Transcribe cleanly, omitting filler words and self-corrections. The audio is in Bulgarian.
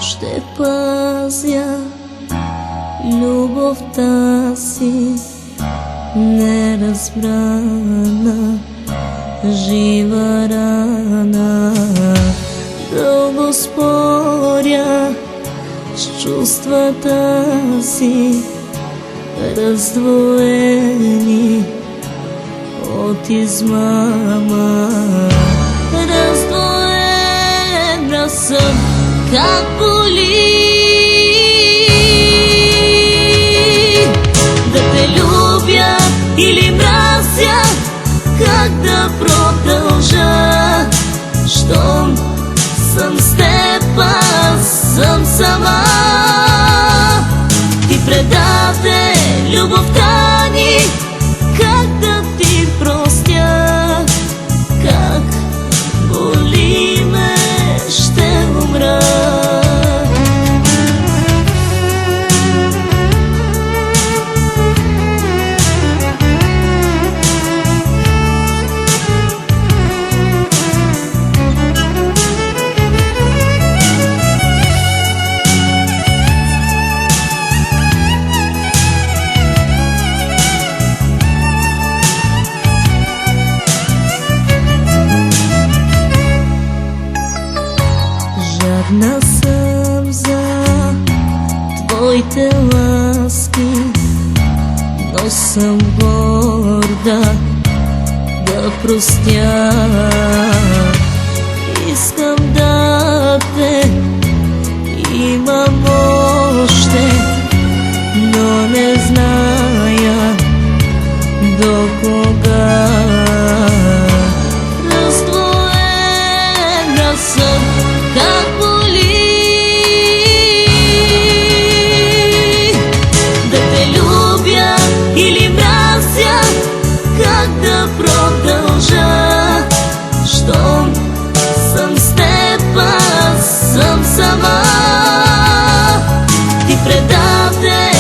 ще пазя любовта си неразбрана, жива рана. Дълго споря с чувствата си, раздвоени от измама. Раздвоена съм, как боли да те любя или мразя, как да продължа, щом съм с теб, аз съм сама. Ти предаде любовта ни, как да ти простя, как боли ме, ще умра. Жадна съм за твоите ласки, но съм горда да простя. Искам да те имам още, но не зная до кога. Раздвоена съм, как боли да те любя или мразя, как да продължа, щом съм с теб, аз съм сама. Ти предаде